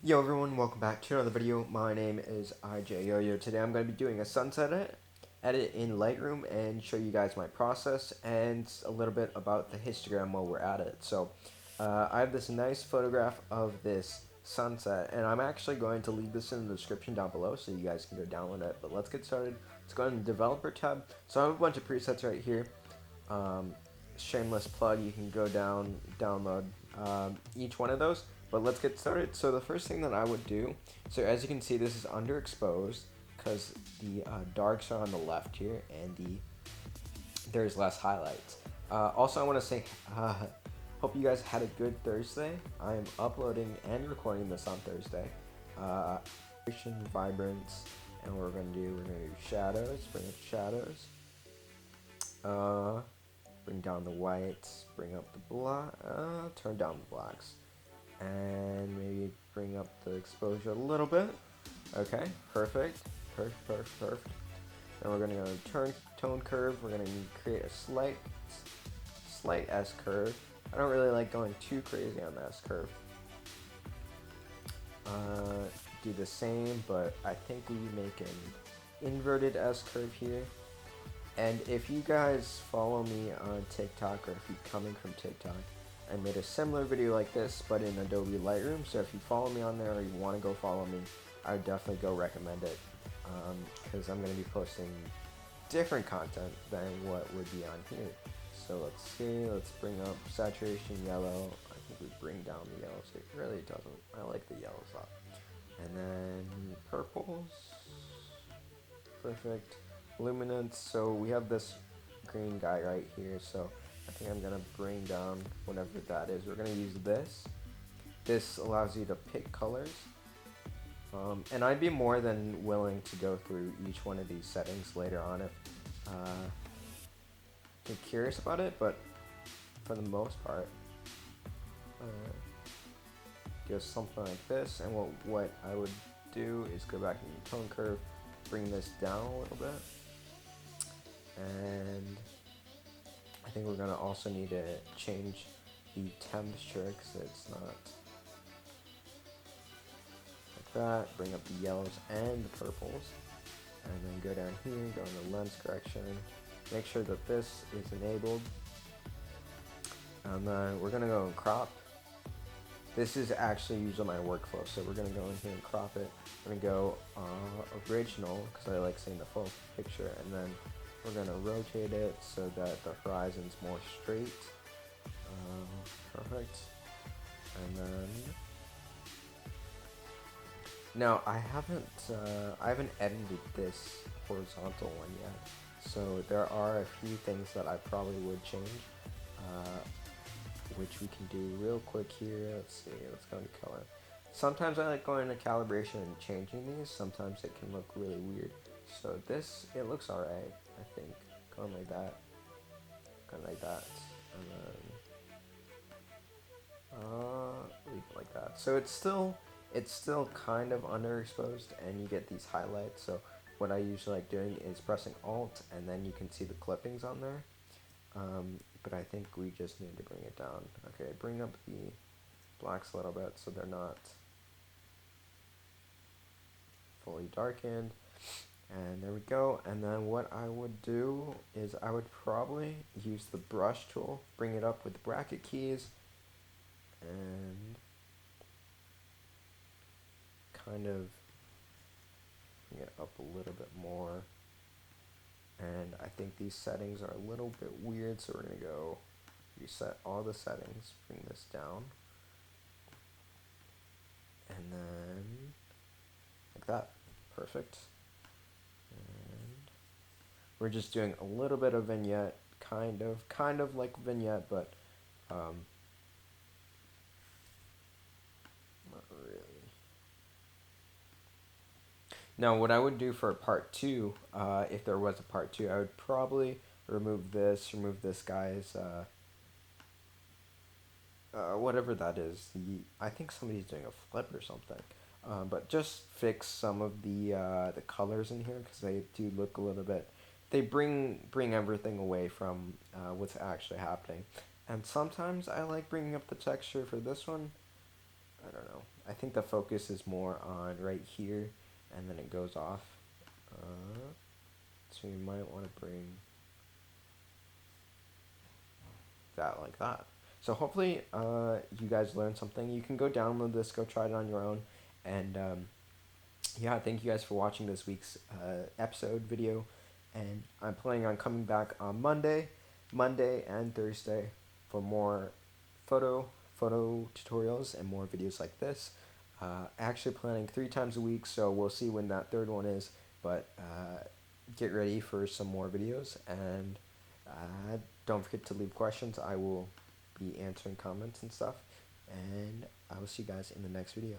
Yo everyone, welcome back to another video. My name is IJYoYo. Today I'm going to be doing a sunset edit in Lightroom and show you guys my process and a little bit about the histogram while we're at it. I have this nice photograph of this sunset, and I'm actually going to leave this in the description down below so you guys can go download it. But let's get started. Let's go in the developer tab. So I have a bunch of presets right here. Shameless plug, you can go download each one of those. But let's get started. So the first thing that I would do, so as you can see, this is underexposed because the darks are on the left here and there's less highlights. Also, I want to say, hope you guys had a good Thursday. I am uploading and recording this on Thursday. Vibrance, and we're gonna do shadows. Bring up shadows. Bring down the whites. Bring up the black. Turn down the blacks. And maybe bring up the exposure a little bit. Okay, perfect. Perfect. Then we're gonna go to tone curve. We're gonna create a slight S curve. I don't really like going too crazy on the S curve. Do the same, but I think we make an inverted S curve here. And if you guys follow me on TikTok, or if you're coming from TikTok, I made a similar video like this, but in Adobe Lightroom. So if you follow me on there or you want to go follow me, I would definitely go recommend it, because I'm going to be posting different content than what would be on here. So let's see, let's bring up saturation yellow. I think we bring down the yellows. It really doesn't. I like the yellows up. And then purples. Perfect. Luminance. So we have this green guy right here. So I think I'm gonna bring down whatever that is. We're gonna use this. This allows you to pick colors. And I'd be more than willing to go through each one of these settings later on if you're curious about it, but for the most part, give something like this. And what I would do is go back into tone curve, bring this down a little bit, and I think we're going to also need to change the temperature because it's not like that. Bring up the yellows and the purples, and then go down here, go into lens correction, make sure that this is enabled, and then we're going to go and crop. This is actually usually my workflow, so we're going to go in here and crop it. I'm going to go original because I like seeing the full picture, and then we're going to rotate it so that the horizon's more straight. Perfect. And then now I haven't edited this horizontal one yet, so there are a few things that I probably would change, which we can do real quick here. Let's see, let's go into color. Sometimes I like going into calibration and changing these. Sometimes it can look really weird. So this, it looks alright, I think. Going like that. And then leave it like that. So it's still kind of underexposed, and you get these highlights. So what I usually like doing is pressing Alt, and then you can see the clippings on there. But I think we just need to bring it down. Okay, bring up the blacks a little bit so they're not fully darkened. And there we go. And then what I would do is I would probably use the brush tool, bring it up with the bracket keys, and kind of bring it up a little bit more. And I think these settings are a little bit weird, so we're going to go reset all the settings, bring this down, and then like that. Perfect. And we're just doing a little bit of vignette, kind of like vignette, but not really. Now, what I would do for part 2, if there was a part 2, I would probably remove this guy's, whatever that is. I think somebody's doing a flip or something. But just fix some of the colors in here because they do look a little bit. They bring everything away from what's actually happening. And sometimes I like bringing up the texture for this one. I don't know. I think the focus is more on right here, and then it goes off. So you might want to bring that like that. So hopefully you guys learned something. You can go download this, go try it on your own, and yeah, thank you guys for watching this week's episode video, and I'm planning on coming back on Monday and Thursday for more photo tutorials and more videos like this. Actually planning 3 times a week, so we'll see when that third one is, but get ready for some more videos, and don't forget to leave questions. I will be answering comments and stuff, and I will see you guys in the next video.